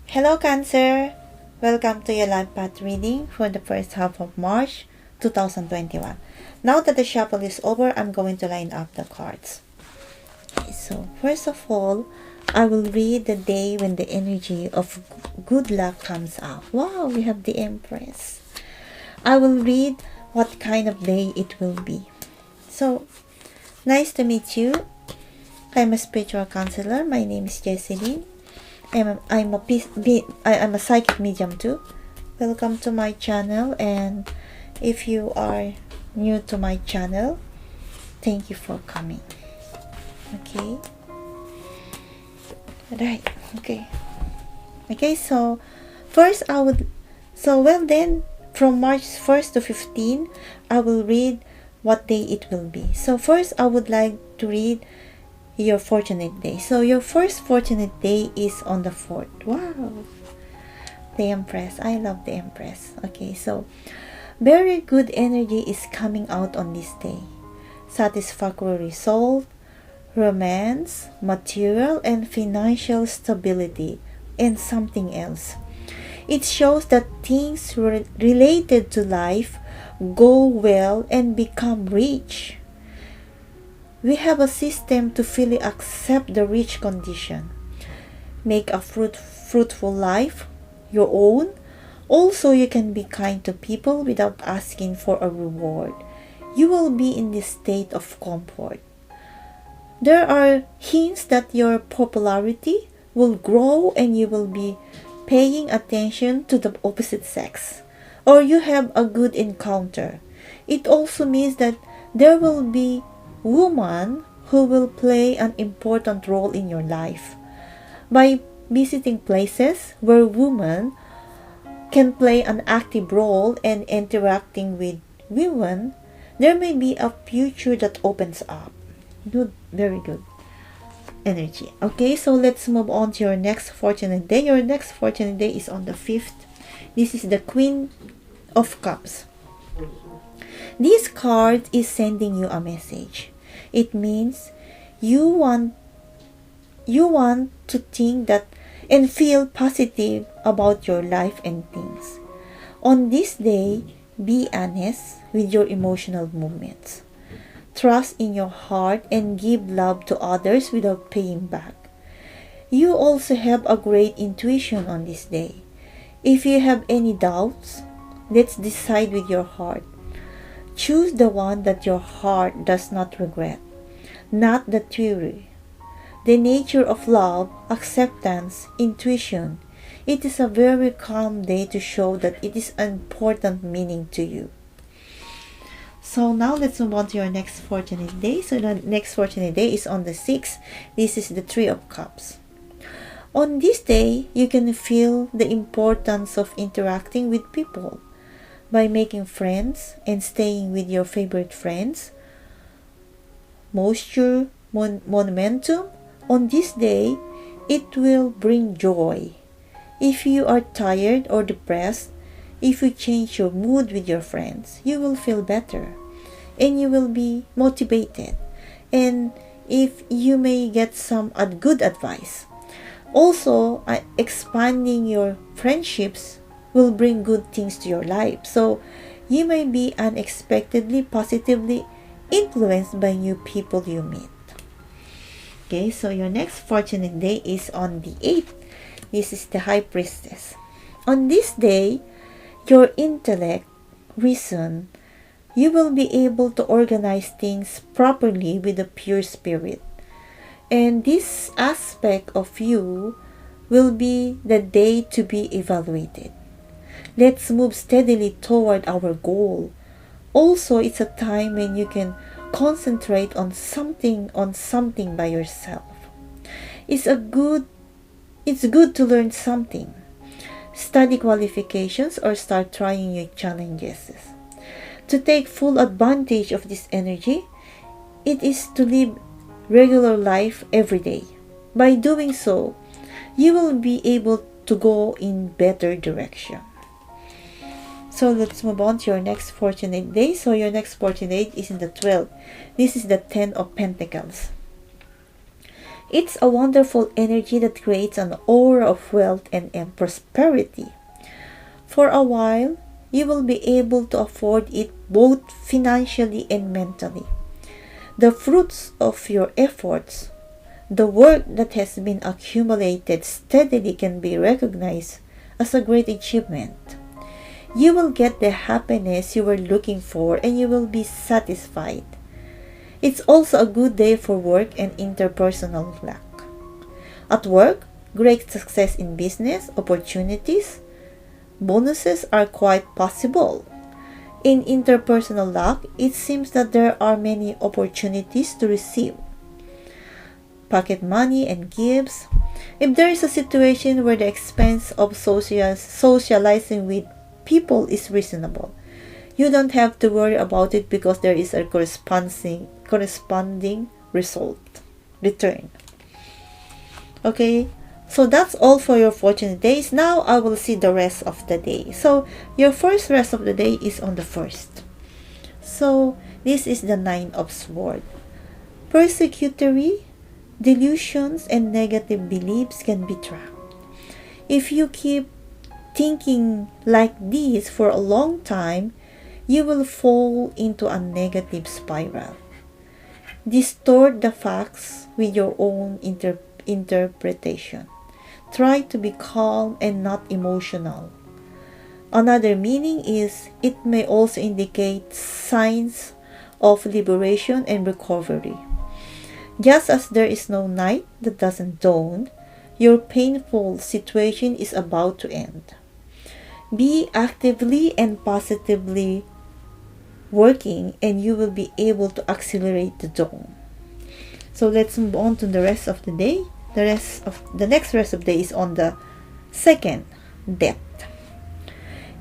Hello Cancer! Welcome to your life path reading for the first half of March 2021. Now that the shuffle is over, I'm going to line up the cards. Okay, so first of all, I will read the day when the energy of good luck comes out. Wow, we have the Empress. I will read what kind of day it will be. So, nice to meet you. I'm a spiritual counselor. My name is Jesseline. I'm a psychic medium too. Welcome to my channel, and if you are new to my channel, thank you for coming. Okay. Right. Okay, so first from March 1st to 15, I will read what day it will be. So first I would like to read your fortunate day. So your first fortunate day is on the 4th. Wow. The Empress. I love the Empress. Okay, so very good energy is coming out on this day. Satisfactory result, romance, material and financial stability, and something else. It shows that things related to life go well and become rich. We have a system to fully accept the rich condition. Make a fruitful life your own. Also, you can be kind to people without asking for a reward. You will be in this state of comfort. There are hints that your popularity will grow and you will be paying attention to the opposite sex. Or you have a good encounter. It also means that there will be woman who will play an important role in your life. By visiting places where women can play an active role and interacting with women, there may be a future that opens up. Good, very good energy. Okay, so let's move on to your next fortunate day. Your next fortunate day is on the 5th. This is the Queen of Cups. This card is sending you a message. It means you want to think that and feel positive about your life and things. On this day, be honest with your emotional movements. Trust in your heart and give love to others without paying back. You also have a great intuition on this day. If you have any doubts, let's decide with your heart. Choose the one that your heart does not regret, not the theory. The nature of love, acceptance, intuition. It is a very calm day to show that it is an important meaning to you. So now let's move on to your next fortunate day. So the next fortunate day is on the 6th. This is the 3 of Cups. On this day, you can feel the importance of interacting with people. By making friends and staying with your favorite friends. Momentum. On this day, it will bring joy. If you are tired or depressed, if you change your mood with your friends, you will feel better and you will be motivated. And if you may get some good advice. Also, expanding your friendships will bring good things to your life. So, you may be unexpectedly positively influenced by new people you meet. Okay, so your next fortunate day is on the 8th. This is the High Priestess. On this day, your intellect, reason, you will be able to organize things properly with a pure spirit. And this aspect of you will be the day to be evaluated. Let's move steadily toward our goal. Also, it's a time when you can concentrate on something by yourself. It's good to learn something, study qualifications, or start trying new challenges. To take full advantage of this energy, it is to live regular life every day. By doing so, you will be able to go in better direction. So let's move on to your next fortunate day. So your next fortunate is in the 12th. This is the 10 of Pentacles. It's a wonderful energy that creates an aura of wealth and prosperity. For a while, you will be able to afford it both financially and mentally. The fruits of your efforts, the work that has been accumulated steadily, can be recognized as a great achievement. You will get the happiness you were looking for and you will be satisfied. It's also a good day for work and interpersonal luck. At work, great success in business, opportunities, bonuses are quite possible. In interpersonal luck, it seems that there are many opportunities to receive pocket money and gifts. If there is a situation where the expense of socializing with people is reasonable, you don't have to worry about it because there is a corresponding return. Okay, so that's all for your fortunate days. Now I will see the rest of the day. So your first rest of the day is on the 1st. So this is the 9 of Swords. Persecutory, delusions, and negative beliefs can be trapped. If you keep thinking like this for a long time, you will fall into a negative spiral. Distort the facts with your own interpretation. Try to be calm and not emotional. Another meaning is it may also indicate signs of liberation and recovery. Just as there is no night that doesn't dawn, your painful situation is about to end. Be actively and positively working and you will be able to accelerate the dawn. So let's move on to the rest of the day. The next rest of the day is on the 2nd, Death.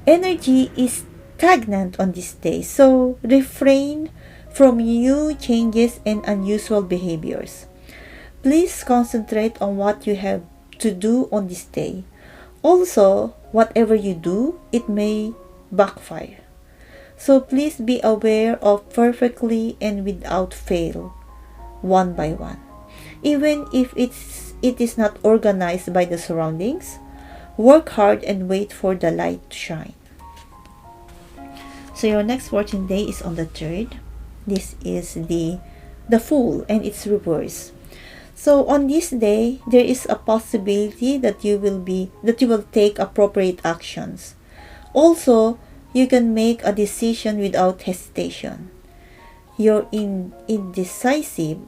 Energy is stagnant on this day, so refrain from new changes and unusual behaviors. Please concentrate on what you have to do on this day. Also, whatever you do, it may backfire. So please be aware of perfectly and without fail, one by one. Even if it is not organized by the surroundings, work hard and wait for the light to shine. So your next fortune day is on the 3rd. This is the Fool and its reverse. So on this day, there is a possibility that you will take appropriate actions. Also, you can make a decision without hesitation. You're indecisive.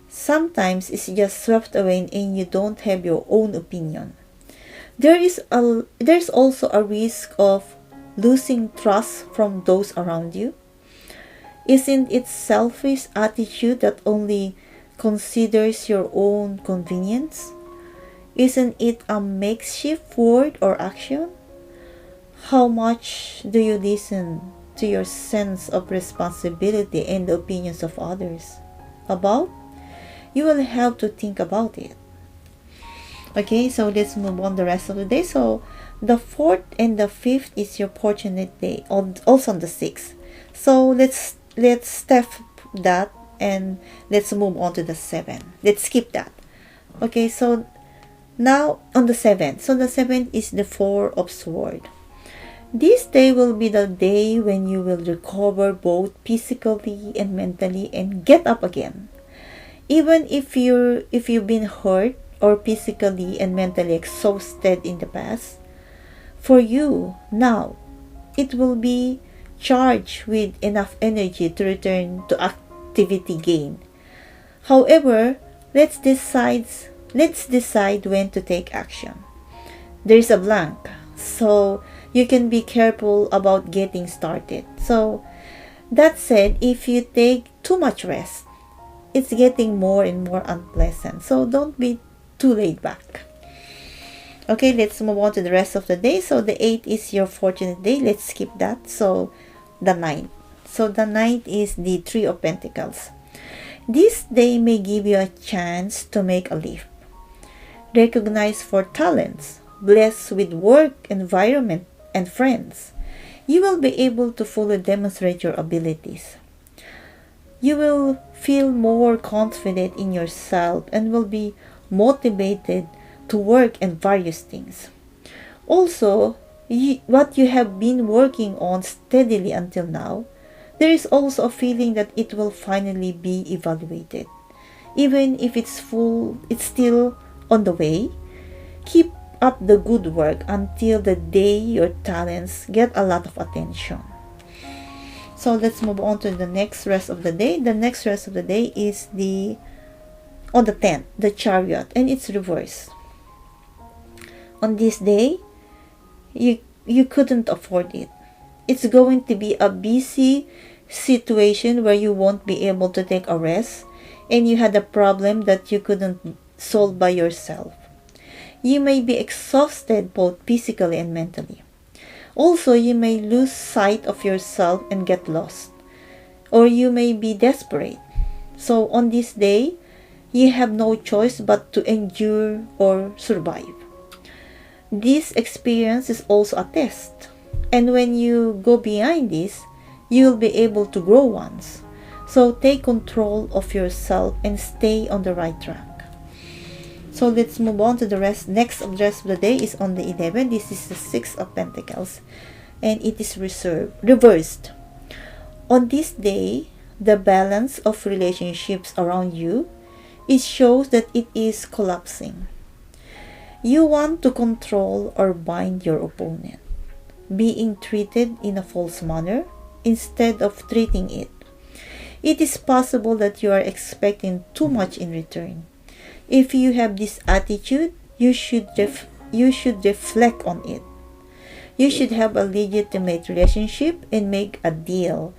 Sometimes it's just swept away and you don't have your own opinion. There's also a risk of losing trust from those around you. Isn't it selfish attitude that only considers your own convenience? Isn't it a makeshift word or action? How much do you listen to your sense of responsibility and the opinions of others about? You will have to think about it. Okay, so let's move on the rest of the day. So the 4th and the 5th is your fortunate day, also on the 6th. So let's step that and let's move on to the 7th. Let's skip that. Okay, so now on the 7th. So the 7th is the 4 of Swords. This day will be the day when you will recover both physically and mentally and get up again. Even if you've been hurt or physically and mentally exhausted in the past, for you now, it will be charged with enough energy to return to activity gain. However, let's decide when to take action. There is a blank, so you can be careful about getting started. So that said, if you take too much rest, it's getting more and more unpleasant. So don't be too laid back. Okay, let's move on to the rest of the day. So the 8th is your fortunate day. Let's skip that. So the 9th. So the 9th is the 3 of Pentacles. This day may give you a chance to make a leap. Recognized for talents, blessed with work, environment, and friends. You will be able to fully demonstrate your abilities. You will feel more confident in yourself and will be motivated to work in various things. Also, what you have been working on steadily until now, there is also a feeling that it will finally be evaluated. Even if it's still on the way. Keep up the good work until the day your talents get a lot of attention. So let's move on to the next rest of the day. The next rest of the day is on the 10th, the Chariot, and it's reversed. On this day, you couldn't afford it. It's going to be a busy situation where you won't be able to take a rest, and you had a problem that you couldn't solve by yourself. You may be exhausted both physically and mentally. Also, you may lose sight of yourself and get lost. Or you may be desperate. So on this day, you have no choice but to endure or survive. This experience is also a test. And when you go behind this, you'll be able to grow once. So take control of yourself and stay on the right track. So let's move on to the next of the day is on the 11th. This is the Sixth of Pentacles. And it is reversed. On this day, the balance of relationships around you, it shows that it is collapsing. You want to control or bind your opponent, being treated in a false manner instead of treating it. It is possible that you are expecting too much in return. If you have this attitude, you should reflect on it. You should have a legitimate relationship and make a deal.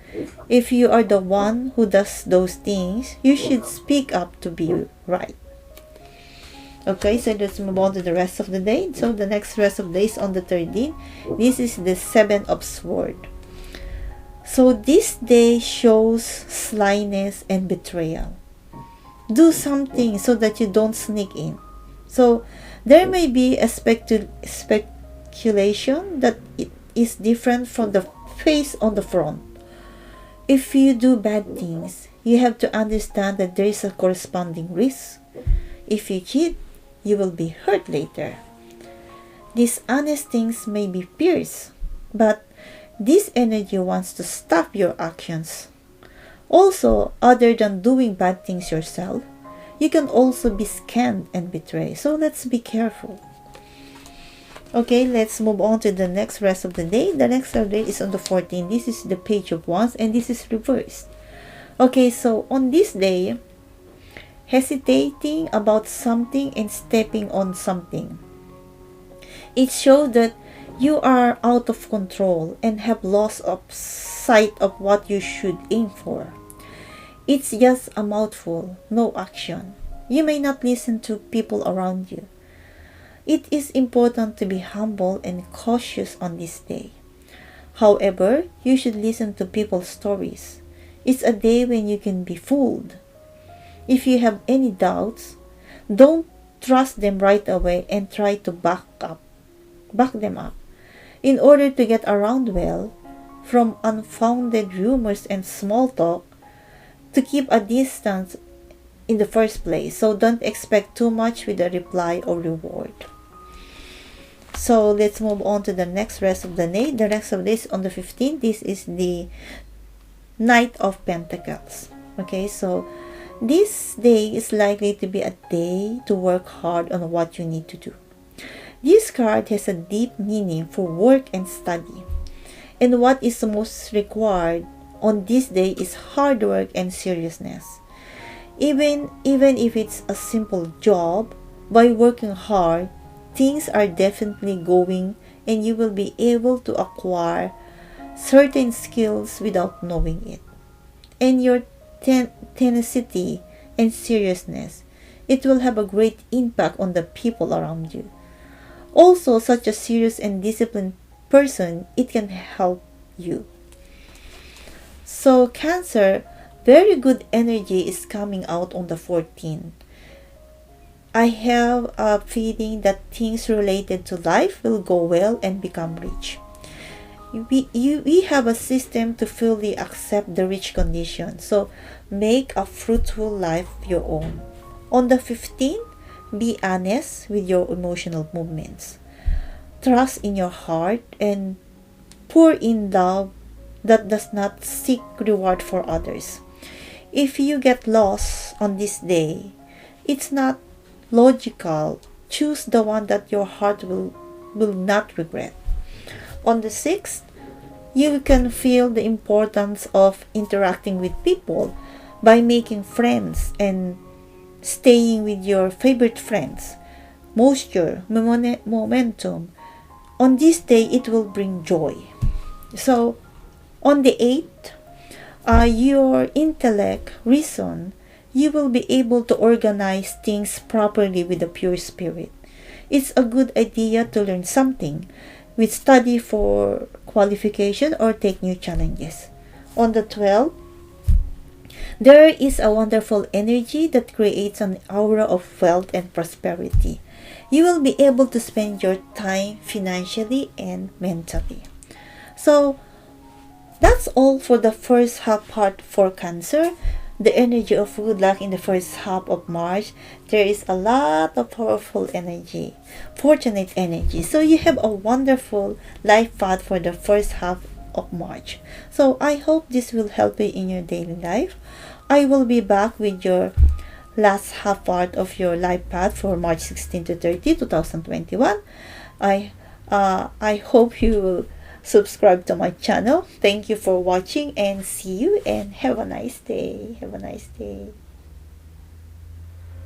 If you are the one who does those things, you should speak up to be right. Okay, so let's move on to the rest of the day. So the next rest of the day is on the 13th. This is the Seven of Swords. So this day shows slyness and betrayal. Do something so that you don't sneak in. So there may be a speculation that it is different from the face on the front. If you do bad things, you have to understand that there is a corresponding risk. If you cheat, you will be hurt later. These honest things may be fierce, but this energy wants to stop your actions. Also, other than doing bad things yourself, you can also be scammed and betrayed. So let's be careful. Okay, let's move on to the next rest of the day. The next of the day is on the 14th. This is the Page of Wands and this is reversed. Okay, so on this day, hesitating about something and stepping on something. It shows that you are out of control and have lost sight of what you should aim for. It's just a mouthful, no action. You may not listen to people around you. It is important to be humble and cautious on this day. However, you should listen to people's stories. It's a day when you can be fooled. If you have any doubts, don't trust them right away and try to back them up. In order to get around well from unfounded rumors and small talk, to keep a distance in the first place. So don't expect too much with a reply or reward. So let's move on to the next rest of the day. The rest of this on the 15th. This is the Knight of Pentacles. Okay, so this day is likely to be a day to work hard on what you need to do. This card has a deep meaning for work and study. And what is most required on this day is hard work and seriousness. Even if it's a simple job, by working hard, things are definitely going and you will be able to acquire certain skills without knowing it. And your tenacity and seriousness, it will have a great impact on the people around you. Also, such a serious and disciplined person, it can help you. So Cancer, very good energy is coming out on the 14th. I have a feeling that things related to life will go well and become rich. we have a system to fully accept the rich condition. So make a fruitful life your own. On the 15th, be honest with your emotional movements. Trust in your heart and pour in love that does not seek reward for others. If you get lost on this day, it's not logical. Choose the one that your heart will not regret. On the 6th, you can feel the importance of interacting with people by making friends and staying with your favorite friends. Moisture, momentum. On this day, it will bring joy. So, on the 8th, your intellect, reason, you will be able to organize things properly with a pure spirit. It's a good idea to learn something, with study for qualification or take new challenges. On the 12th, there is a wonderful energy that creates an aura of wealth and prosperity. You will be able to spend your time financially and mentally. So, that's all for the first half part for Cancer. The energy of good luck in the first half of March. There is a lot of powerful energy, fortunate energy. So you have a wonderful life path for the first half of March. So I hope this will help you in your daily life. I will be back with your last half part of your life path for March 16 to 30, 2021. I hope you will subscribe to my channel. Thank you for watching and see you and have a nice day. Have a nice day.